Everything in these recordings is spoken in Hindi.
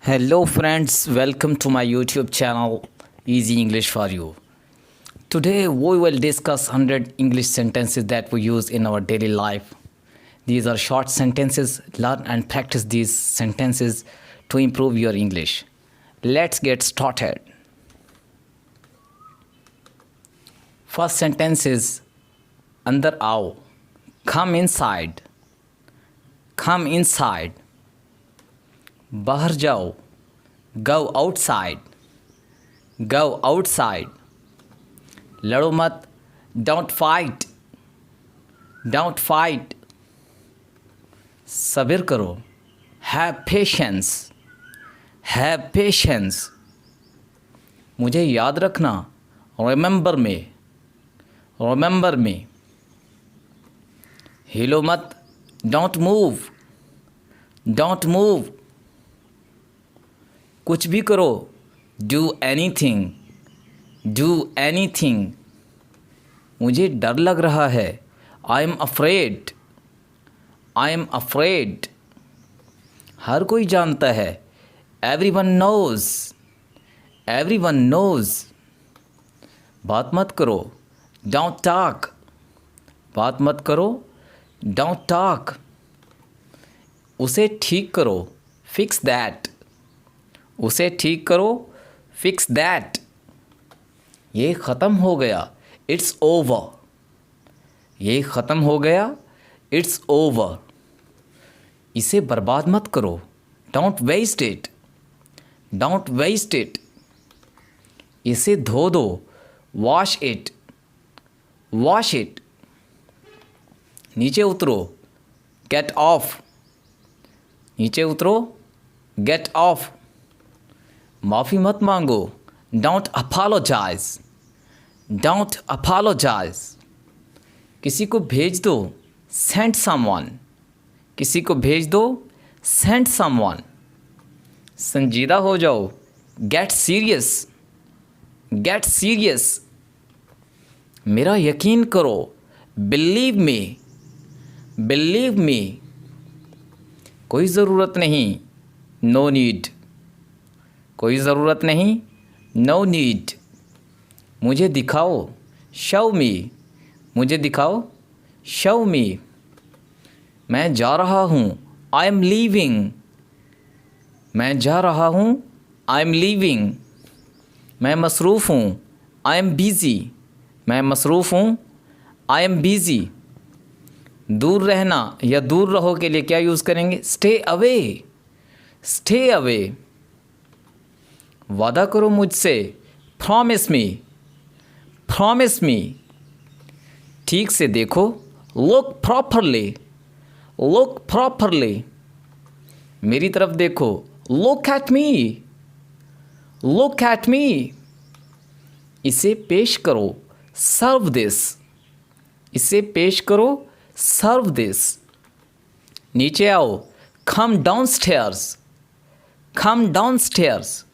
Hello friends, welcome to my YouTube channel Easy English for You. Today we will discuss 100 English sentences that we use in our daily life. These are short sentences. Learn and practice these sentences to improve your English. Let's get started. First sentence is अंदर आओ. Come inside. Come inside. बाहर जाओ. Go outside. Go outside. लड़ो मत. Don't fight. Don't fight. सब्र करो. Have patience. Have patience. मुझे याद रखना. Remember me. Remember me. हिलो मत. Don't move. Don't move. कुछ भी करो. Do anything. Do anything. मुझे डर लग रहा है. I am afraid. I am afraid. हर कोई जानता है. Everyone knows. Everyone knows. बात मत करो. Don't talk. बात मत करो. Don't talk. उसे ठीक करो. Fix that. उसे ठीक करो. Fix that. ये ख़त्म हो गया. It's over. ये ख़त्म हो गया. It's over. इसे बर्बाद मत करो. Don't waste it. Don't waste it. इसे धो दो. Wash it. Wash it. नीचे उतरो. Get off. नीचे उतरो. Get off. माफ़ी मत मांगो. Don't apologize. Don't apologize. किसी को भेज दो. Send someone. किसी को भेज दो. Send someone. संजीदा हो जाओ. Get serious. Get serious. मेरा यकीन करो. Believe me. Believe me. कोई ज़रूरत नहीं. No need. कोई ज़रूरत नहीं. No need. मुझे दिखाओ. Show me. मुझे दिखाओ. Show me. मैं जा रहा हूँ. I am leaving. मैं जा रहा हूँ. I am leaving. मैं मसरूफ़ हूँ. I am busy. मैं मसरूफ़ हूँ. I am busy. दूर रहना या दूर रहो के लिए क्या यूज़ करेंगे? Stay away. Stay away. वादा करो मुझसे. Promise me. Promise me. ठीक से देखो. Look properly. Look properly. मेरी तरफ देखो. Look at me. Look at me. इसे पेश करो. Serve this. इसे पेश करो. Serve this. नीचे आओ. Come downstairs. Come downstairs.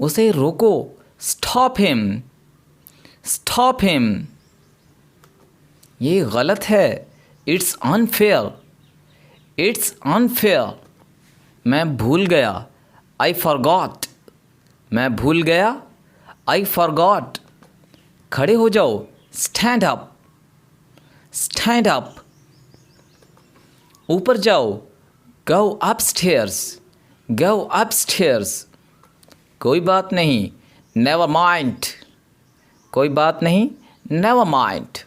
उसे रोको. Stop him. Stop him. ये गलत है. It's unfair. It's unfair. मैं भूल गया. I forgot. मैं भूल गया. I forgot. खड़े हो जाओ. Stand up. Stand up. ऊपर जाओ. Go upstairs. Go upstairs. कोई बात नहीं. Never mind. कोई बात नहीं. Never mind.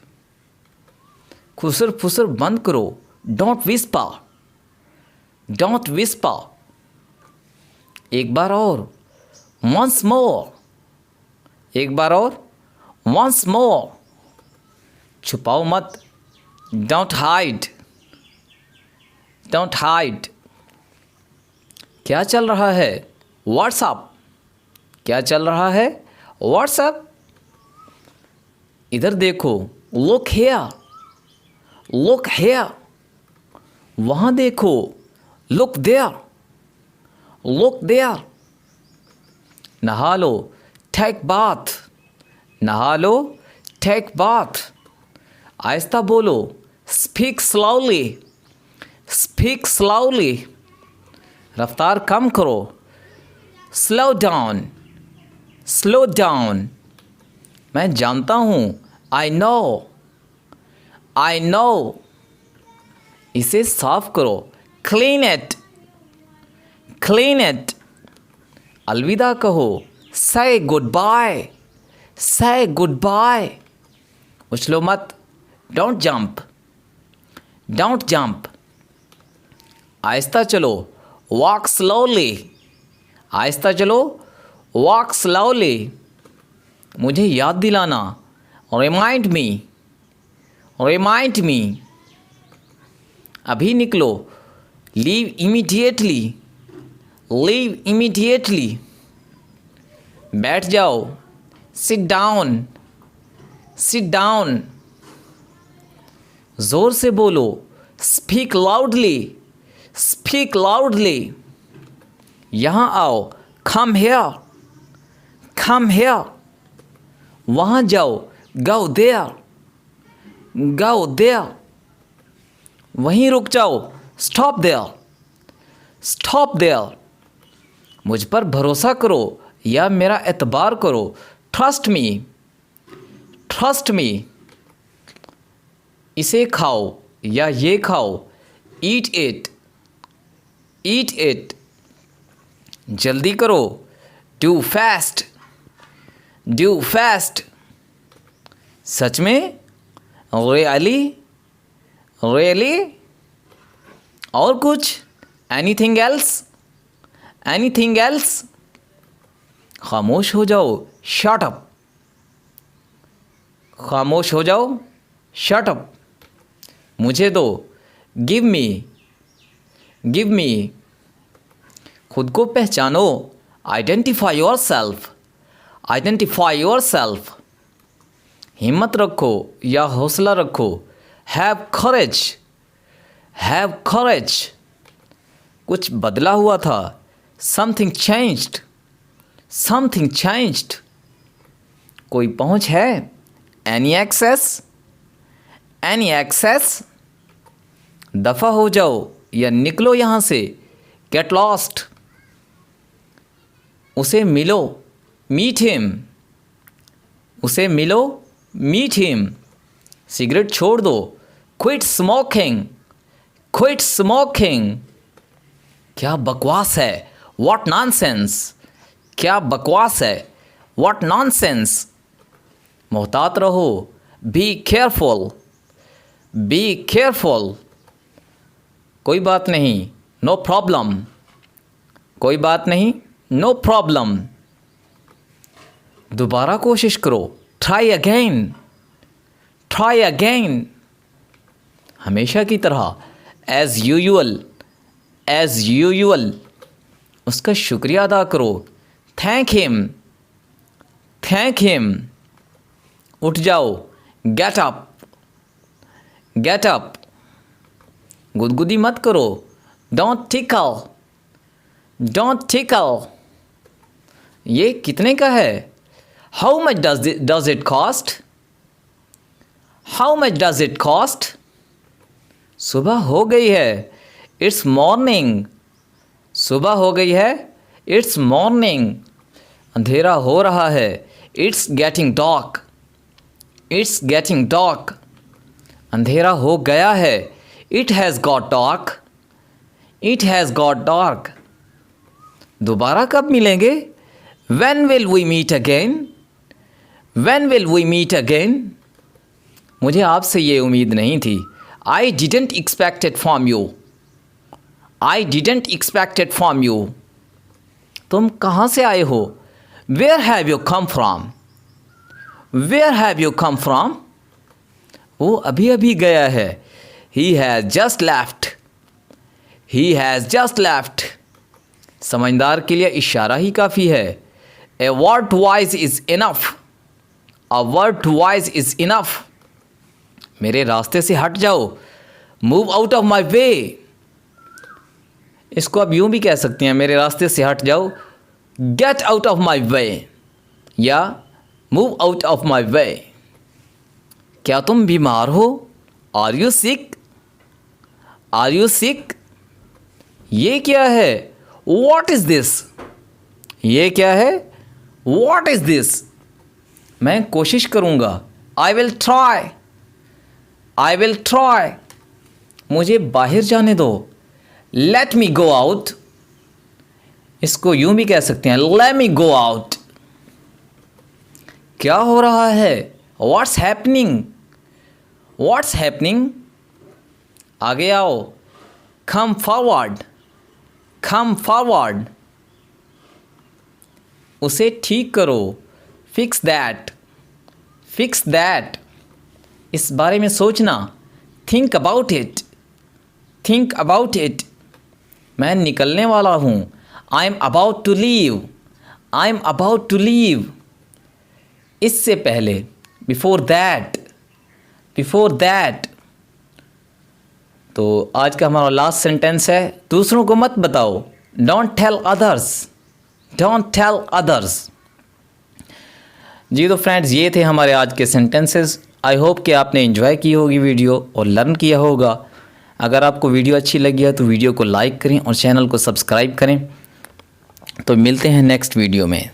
खुसर फुसर बंद करो. Don't whisper. Don't whisper. एक बार और. Once more. एक बार और. Once more. छुपाओ मत. Don't hide. Don't hide. क्या चल रहा है? What's up? क्या चल रहा है? What's up? इधर देखो. Look here. Look here. वहाँ देखो. Look there. Look there. नहा लो. Take bath. नहा लो. Take bath. आहिस्ता बोलो. Speak slowly. Speak slowly. रफ्तार कम करो. Slow down, slow down. मैं जानता हूँ, आई नो, आई नो। इसे साफ करो, क्लीन इट, क्लीन इट। अलविदा कहो, से गुड बाय, से गुड बाय। उछलो मत, डोंट जंप, डोंट जंप। आहिस्ता चलो, वॉक स्लोली, आहिस्ता चलो, वॉक स्लोली। मुझे याद दिलाना, रिमाइंड मी, रिमाइंड मी। अभी निकलो, लीव इमीडिएटली, लीव इमीडिएटली। बैठ जाओ, सिट डाउन, सिट डाउन। जोर से बोलो, स्पीक लाउडली, स्पीक लाउडली। यहाँ आओ, कम हियर, कम हियर। वहाँ जाओ, गो देयर, गो देयर। वहीं रुक जाओ, स्टॉप देयर, स्टॉप देयर। मुझ पर भरोसा करो या मेरा एतबार करो, ट्रस्ट मी, ट्रस्ट मी। इसे खाओ या ये खाओ, ईट इट, ईट इट। जल्दी करो, डू फास्ट, डू फास्ट। सच में, रियली, रियली। और कुछ, एनीथिंग एल्स, एनीथिंग एल्स। खामोश हो जाओ, शट अप, खामोश हो जाओ, शट अप। मुझे दो, गिव मी, गिव मी। खुद को पहचानो, identify your self, identify your self. हिम्मत रखो या हौसला रखो, हैव करेज, हैव करेज। कुछ बदला हुआ था, समथिंग चेंज्ड, समथिंग चेंज्ड। कोई पहुंच है, एनी एक्सेस, एनी एक्सेस। दफ़ा हो जाओ या निकलो यहाँ से, गेट लॉस्ट। उसे मिलो, मीट हिम, उसे मिलो, मीट हिम। सिगरेट छोड़ दो, क्विट स्मोकिंग, क्विट स्मोकिंग। क्या बकवास है, व्हाट नॉनसेंस, क्या बकवास है, व्हाट नॉनसेंस। मोहतात रहो, बी केयरफुल, बी केयरफुल। कोई बात नहीं, नो प्रॉब्लम, कोई बात नहीं, नो प्रॉब्लम। दोबारा कोशिश करो, ट्राई अगेन, ट्राई अगेन। हमेशा की तरह, एज़ यूजुअल, एज़ यूजुअल। उसका शुक्रिया अदा करो, थैंक हिम, थैंक हिम। उठ जाओ, गेट अप, गेट अप। गुदगुदी मत करो, डोंट टिकल, डोंट टिकल। ये कितने का है, how much does it cost, how much does it cost. सुबह हो गई है, इट्स मॉर्निंग, सुबह हो गई है, इट्स मॉर्निंग। अंधेरा हो रहा है, it's getting dark, it's getting dark. अंधेरा हो गया है, it has got dark, it has got dark. दोबारा कब मिलेंगे, when will we meet again, when will we meet again. मुझे आपसे ये उम्मीद नहीं थी, I didn't expect it from you, I didn't expect it from you. तुम कहाँ से आए हो, where have you come from, where have you come from. वो अभी अभी गया है, he has just left, he has just left. समझदार के लिए इशारा ही काफ़ी है, a word wise is enough, a word wise is enough. मेरे रास्ते से हट जाओ, मूव आउट ऑफ माई वे। इसको आप यूँ भी कह सकते हैं, मेरे रास्ते से हट जाओ, get out of my way, या move out of my way. क्या तुम बीमार हो, are you sick, are you sick. ये क्या है, वॉट इज़ दिस, ये क्या है? What is this? मैं कोशिश करूँगा। I will try. I will try. मुझे बाहर जाने दो। Let me go out. इसको यूं भी कह सकते हैं, Let me go out. क्या हो रहा है? What's happening? What's happening? आगे आओ। Come forward. Come forward. उसे ठीक करो। Fix that. Fix that. इस बारे में सोचना। Think about it. Think about it. मैं निकलने वाला हूँ। I'm about to leave. I'm about to leave. इससे पहले, Before that. Before that. तो आज का हमारा लास्ट सेंटेंस है, दूसरों को मत बताओ। Don't tell others. Don't tell others. जी तो फ्रेंड्स, ये थे हमारे आज के सेंटेंसेस। आई होप कि आपने एंजॉय की होगी वीडियो और लर्न किया होगा। अगर आपको वीडियो अच्छी लगी है तो वीडियो को लाइक करें और चैनल को सब्सक्राइब करें। तो मिलते हैं नेक्स्ट वीडियो में।